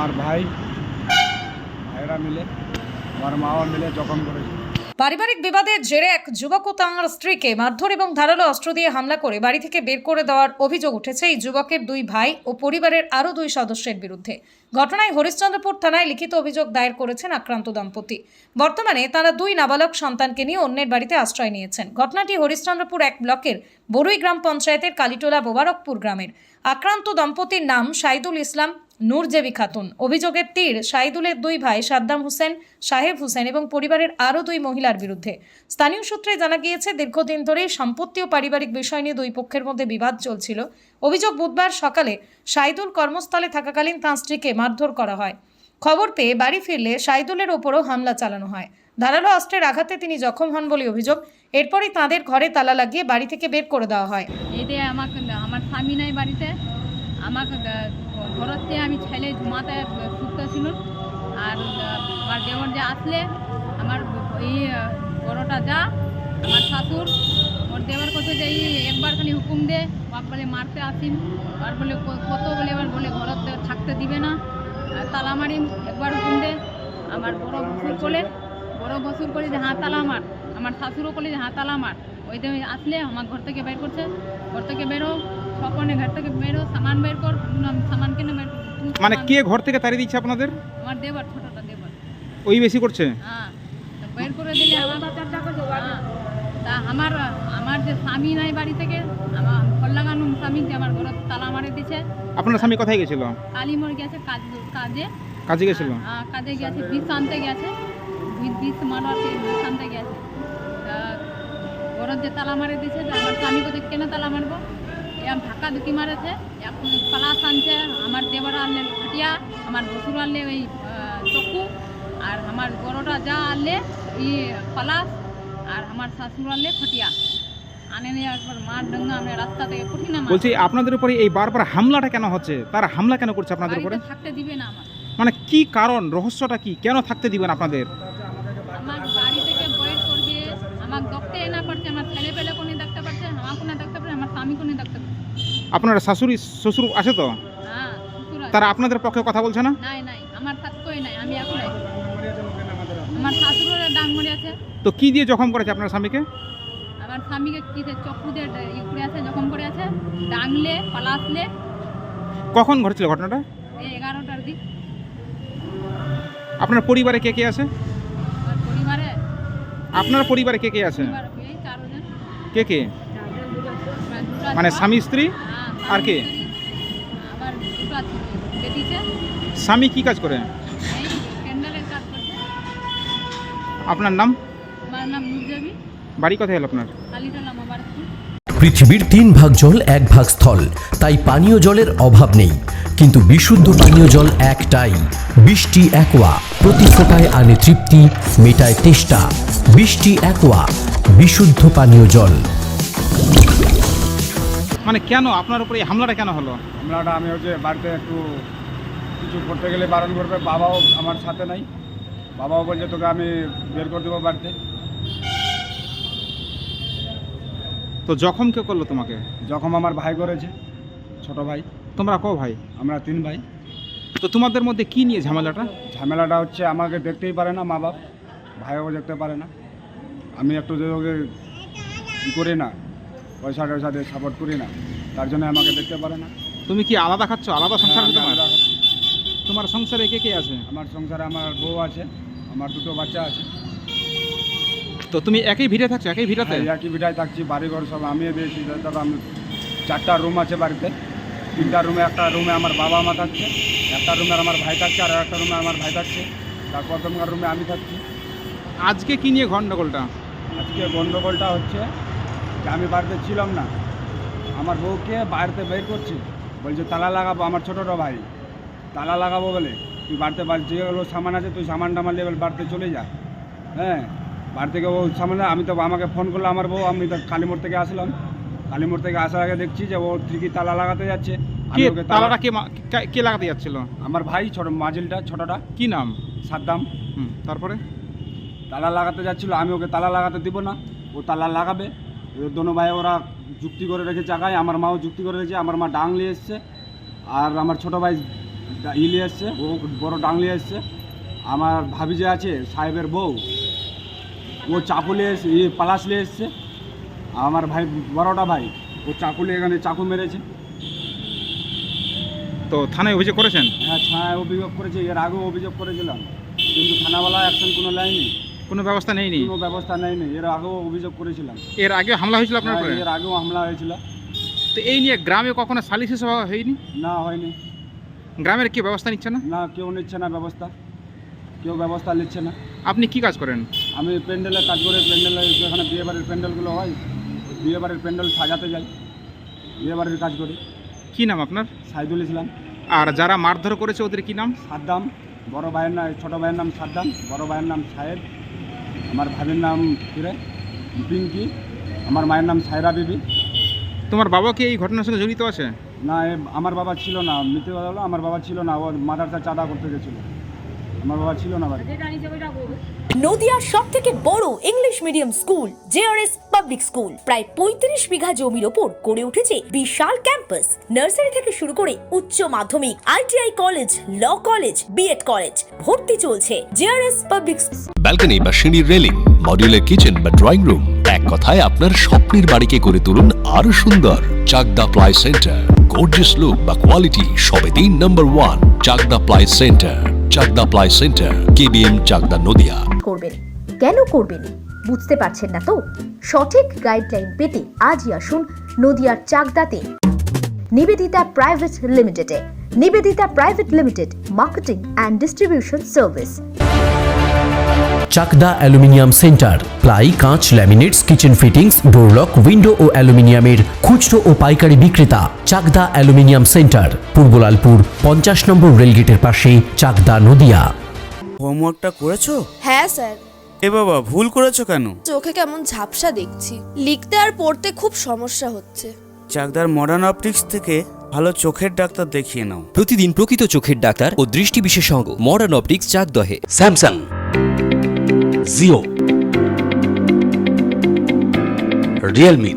আমার ভাইরা মিলে আমার মাও মিলে জখম করেছে। পারিবারিক বিবাদের জেরে এক যুবক ও তাঁর স্ত্রীকে মারধর এবং ধারালো অস্ত্র দিয়ে হামলা করে বাড়ি থেকে বের করে দেওয়ার অভিযোগ উঠেছে এই যুবকের দুই ভাই ও পরিবারের আরও দুই সদস্যের বিরুদ্ধে। ঘটনায় হরিশ্চন্দ্রপুর থানায় লিখিত অভিযোগ দায়ের করেছেন আক্রান্ত দম্পতি। বর্তমানে তারা দুই নাবালক সন্তানকে নিয়ে অন্যের বাড়িতে আশ্রয় নিয়েছেন। ঘটনাটি হরিশ্চন্দ্রপুর 1 ব্লকের বরুই গ্রাম পঞ্চায়েতের কালীটোলা মোবারকপুর গ্রামের। আক্রান্ত দম্পতির নাম শাহিদুল ইসলাম, নূরজেবি খাতুন। অভিযোগের তীর শাহিদুলের দুই ভাই সাদ্দাম হোসেন, সাহেব হোসেন এবং পরিবারের আরও দুই মহিলার বিরুদ্ধে। স্থানীয় সূত্রে জানা গিয়েছে, দীর্ঘদিন ধরেই সম্পত্তি ও পারিবারিক বিষয় নিয়ে দুই পক্ষের মধ্যে বিবাদ চলছিল। অভিযোগ, বুধবার সকালে শাহিদুল কর্মস্থলে থাকাকালীন তাঁর স্ত্রীকে মারধর করা হয়। খবর পেয়ে বাড়ি ফিরলে শাহিদুলের ওপরও হামলা চালানো হয়। ধারালো অস্ত্রের আঘাতে তিনি জখম হন বলে অভিযোগ। এরপরই তাঁদের ঘরে তালা লাগিয়ে বাড়ি থেকে বের করে দেওয়া হয়। এতে আমার স্বামী নাই বাড়িতে, আমাকে ঘরতে আমি ছেলে ঝুমাতে শুতেছিল। আর আমার দেবর যে আসলে আমার এই বড়টা যা আমার শাশুর ওর দেবর কথা যে একবার খালি হুকুম দে, বাপ বলে মারতে আসিম, আর বলে কত বলে এবার বলে ঘরতে থাকতে দিবে না, তালা মারিম, একবার হুকুম দে। আমার বড় বসুর করে যে হাঁ তালা মার, আমার শাশুরও বলে যে হাঁ তালা মার। ওই দিয়ে আসলে আমার ঘর থেকে বের করছে, ঘর থেকে বেরো, সকলে ঘর থেকে বেরো, সামান বের কর, সামান কেন বের কর। মানে কে ঘর থেকে তাড়িয়ে দিচ্ছে আপনাদের? আমার দেবর, ছোটটা দেবর। ওই বেশি করছে? হ্যাঁ, বের করে দিলে তা আমার যে স্বামী নাই বাড়ি থেকে, আমার ফল লাগানো স্বামী যে আমার ঘরে তালা মারে দিছে। আপনার স্বামী কোথায় গেছিল? কালিমোড় গেছে কাজে গেছিল? কাজে গেছে, বিষ আনতে গেছে, বিষ মারার বিষ আনতে গেছে। তা ঘরের যে তালা মারে দিছে, আমার স্বামী কোথায় কেন তালা মারবো, এরকম ধাক্কা ধুকি মারেছে। এখন পালাস আনছে, আমার দেবর আনলে খাটিয়া, আমার বসুর আনলে ওই চকু, আর আমার বড়টা যা আনলে এই পালাস, আর আমার শাশুর আনলে খটিয়া আনে নিয়ে একবার মার ডাঙ্গা আমরা রাস্তা থেকে উঠি না। বলছি আপনাদের উপরে এই বারবার হামলাটা কেন হচ্ছে? তারা হামলা কেন করছে আপনাদের উপরে? থাকতে দিবে না আমার। মানে কি কারণ, রহস্যটা কি, কেন থাকতে দিবেন আপনাদের? আমার বাড়ি থেকে বয়ের করবে, আমার দেখতে না পারছে, আমার ছেলে পেলে কোনে দেখতে পারছে, আমার কোনে দেখতে পারছে, আমার স্বামী কোনে দেখতে পারছে। আপনার শাশুড়ি শ্বশুর আছে তো? হ্যাঁ, শ্বশুর আছে। তারা আপনাদের পক্ষে কথা বলছে না? নাই, আমার থাকতোই নাই, আমি এখন আমার শাশুড়ের ডাঙ্গরি আছে। তো কি দিয়ে জখম করেছে আপনার স্বামীকে? আমার স্বামীকে কি চক্ষু দিয়ে করে আছে, জখম করে আছে, ডাংলে পালাসলে। কখন ঘটেছিল ঘটনাটা? এই 11টার দিক। আপনার পরিবারে কে কে আছে? আমার পরিবারে আপনার পরিবারে কে কে আছে? এই 4 জন। কে কে? আমার দুটা মানে ছোয়া। স্বামী, স্ত্রী হ্যাঁ, আর কে? আমার দুটা বেটিছে। স্বামী কি কাজ করে? এই ক্যান্ডেলের কাজ করছে। আপনার নাম? আমার নাম নূরজেবি, বাড়ি কোথায় হলো আপনার? কালীটোলা মোবারকপুর। পৃথিবীর 3 ভাগ জল 1 ভাগ স্থল, তাই পানীয় জলের অভাব নেই। কিন্তু বিশুদ্ধ পানীয় জল একটাই, বৃষ্টি অ্যাকোয়া। প্রতি ফোটায় আনে তৃপ্তি, মেটায় তেষ্টা। বৃষ্টি অ্যাকোয়া, বিশুদ্ধ পানীয় জল। মানে কেন আপনার উপরে এই হামলাটা কেন হলো? হামলাটা আমি হচ্ছে বাড়িতে একটু কিছু করতে গেলে বারণ করবে, বাবাও আমার সাথে নাই, বাবাও বলছে তোকে আমি বের করে দেবো বাড়িতে। তো জখম কে করলো তোমাকে? যখন আমার ভাই করেছে, ছোট ভাই। তোমরা কো ভাই? আমরা 3 ভাই। তো তোমাদের মধ্যে কি নিয়ে ঝামেলাটা? ঝামেলাটা হচ্ছে আমাকে দেখতেই পারে না মা বাপ, ভাইও দেখতে পারে না। আমি একটু যে ওকে কী করি না, পয়সা টয়সা দিয়ে সাপোর্ট করি না, তার জন্য আমাকে দেখতে পারে না। তুমি কি আলাদা খাচ্ছ? আলাদা সংসার হ্যাঁ, তোমার? আমি আলাদা। তোমার সংসারে কে কে আছে? আমার সংসারে আমার বউ আছে, আমার 2টো বাচ্চা আছে। তো তুমি একই ভিড়ে থাকছো? একই ভিড়াতে? হ্যাঁ, একই বিটায় থাকছি, বাড়িঘর সব আমি দিয়েছি। তারপর আমি 4টা রুম আছে বাড়িতে, 3টা রুমে, একটা রুমে আমার বাবা মা থাকছে, একটা রুমে আমার ভাই থাকছে, আর একটা রুমে আমার ভাই থাকছে, তার প্রথমকার রুমে আমি থাকছি। আজকে কি নিয়ে গন্ডগোলটা? আজকে গণ্ডগোলটা হচ্ছে যে আমি বাড়িতে ছিলাম না, আমার বউকে বাড়িতে বের করছি, বলছে তালা লাগাবো। আমার ছোটোটা ভাই তালা লাগাবো বলে, তুই বাড়িতে যেগুলো সামান আছে তুই সামান টামান লেবেল বাড়িতে চলে যা। হ্যাঁ, বাড়ি থেকে ও সামান, আমি তো আমাকে ফোন করলো আমার বউ, আমি তো কালীমোড় থেকে আসলাম। কালীমোড় থেকে আসার আগে দেখছি যে ও ঠিকই তালা লাগাতে যাচ্ছে। আমি ওকে তালাটা কে লাগাতে যাচ্ছিল? আমার ভাই, ছোট মাজিলটা, ছোটটা। কি নাম? সাদ্দাম। তারপরে তালা লাগাতে যাচ্ছিলো, আমি ওকে তালা লাগাতে দিব না, ও তালা লাগাবে। দোনো ভাই ওরা যুক্তি করে রেখেছে আগায়, আমার মাও যুক্তি করে রেখেছে। আমার মা ডাংলি এসছে, আর আমার ছোটো ভাই ইলি এসছে, ও বড় ডাংলি এসছে। আমার ভাবি যে আছে সাহেবের বউ, ও চাকু নিয়ে এসে পালাশ নিয়ে এসছে। আমার ভাই বড়টা ভাই, ও চাকু নিয়ে এখানে চাকু মেরেছে। তো থানায় অভিযোগ করেছেন? হ্যাঁ, থানায় অভিযোগ করেছে, এর আগেও অভিযোগ করেছিলাম, কিন্তু থানাওয়ালা অ্যাকশন কোনো নেয়নি, কোনো ব্যবস্থা নেয়নি? কোনো ব্যবস্থা নেয়নি। এর আগেও অভিযোগ করেছিলাম। এর আগে হামলা হয়েছিল আপনার হ্যাঁ, উপরে? এর আগেও হামলা হয়েছিল। তো এই নিয়ে গ্রামে কখনো সালিশি সভা হয়নি? না, হয়নি। গ্রামের কি ব্যবস্থা নিচ্ছে না? না, কেউ নিচ্ছে না ব্যবস্থা, কেউ ব্যবস্থা নিচ্ছে না। আপনি কি কাজ করেন? আমি প্যান্ডেলের কাজ করে, প্যান্ডেলে যেখানে বিয়েবাড়ির প্যান্ডেলগুলো হয়, বিয়েবাড়ির প্যান্ডেল সাজাতে যাই, বিয়েবাড়ির কাজ করি। কি নাম আপনার? সাইদুল ইসলাম। আর যারা মারধর করেছে ওদের কি নাম? সাদ্দাম, বড় ভাইয়ের নাম, ছোটো ভাইয়ের নাম সাদ্দাম, বড় ভাইয়ের নাম সাহেব, আমার ভাবির নাম কিরে পিঙ্কি, আমার মায়ের নাম সায়রা বিবি। তোমার বাবা কি এই ঘটনার সঙ্গে জড়িত আছে? না, আমার বাবা ছিল না, মৃত্যু হলো, আমার বাবা ছিল না, ও মাদ্রাসা চাঁদা করতে গেছিল, আমার বাবা ছিল না বাড়ি। নদিয়ার সবথেকে বড় English medium school JRS public school, প্রায় 35 বিঘা জমির ওপর গড়ে উঠেছে বিশাল ক্যাম্পাস। নার্সারি থেকে শুরু করে উচ্চ মাধ্যমিক, ITI college, law college, BEd college, ভর্তি চলছে। জেআরএস পাবলিক ব্যালকনি বা সিঁড়ির রেলিং, মডিউলার কিচেন বা ড্রয়িং রুম, এক কথায় আপনার স্বপ্নের বাড়িকে করে তুলুন আরো সুন্দর। Chakdah ply centre, gorgeous look বা কোয়ালিটি সবে 3 নম্বর 1 Chakdah ply centre. Chakdah ply centre, KBM, Chakdah, Nadia. করবেন কেন করবেন বুঝতে পারছেন না তো? সঠিক গাইডলাইন পেতে আজই আসুন নদিয়ার চাকদাতে নিবেদিতা প্রাইভেট লিমিটেডে। Nivedita private limited, marketing and distribution service. Chakdah aluminium centre, ply, কাঁচ, laminates, kitchen fittings, door lock, window ও অ্যালুমিনিয়ামের খুচরো ও পাইকারি বিক্রেতা। চাকদা অ্যালুমিনিয়াম সেন্টার, পূর্বলালপুর 50 নম্বর রেলগেটের পাশে, চাকদা, নদিয়া। হোমওয়ার্কটা করেছো? হ্যাঁ স্যার। এ বাবা, ভুল করেছো কেন? চোখে কেমন ঝাপসা দেখছি, লিখতে আর পড়তে খুব সমস্যা হচ্ছে। চাকদার মডার্ন অপটিক্স থেকে ভালো চোখের ডাক্তার দেখিয়ে নাও। প্রতিদিন প্রকৃত চোখের ডাক্তার ও দৃষ্টি বিশেষজ্ঞ মডার্ন অপটিক্স, চাকদহে। স্যামসাং, জিও, রিয়েলমি,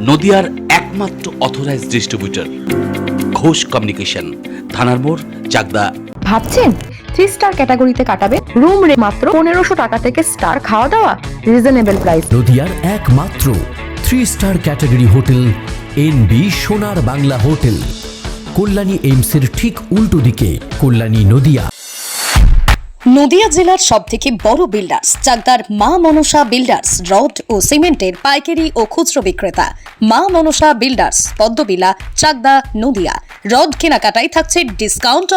নদিয়ার একমাত্র অথরাইজড ডিস্ট্রিবিউটর ঘোষ কমিউনিকেশন, থানার মোড়, চাকদা। ভাবছেন 3 স্টার ক্যাটাগরিতে কাটাবে? রুম রে মাত্র 1500 টাকা থেকে স্টার, খাওয়া দাওয়া রিজনেবল প্রাইস। নদিয়ার একমাত্র 3 স্টার ক্যাটাগরি হোটেল এনবি সোনার বাংলা হোটেল, কল্যাণী এইমসের ঠিক উল্টো দিকে, কল্যাণী, নদিয়া। নদিয়া জেলার সবথেকে বড় বিল্ডার্স চাকদার মা মনসা বিল্ডার্স, রড ও সিমেন্টের পাইকারি ও খুচরো বিক্রেতা। মা মনসা বিল্ডার্স, পদ্মবিলা, চাকদা, নদিয়া। রড কেনাকাটায় থাকছে ডিসকাউন্ট অফ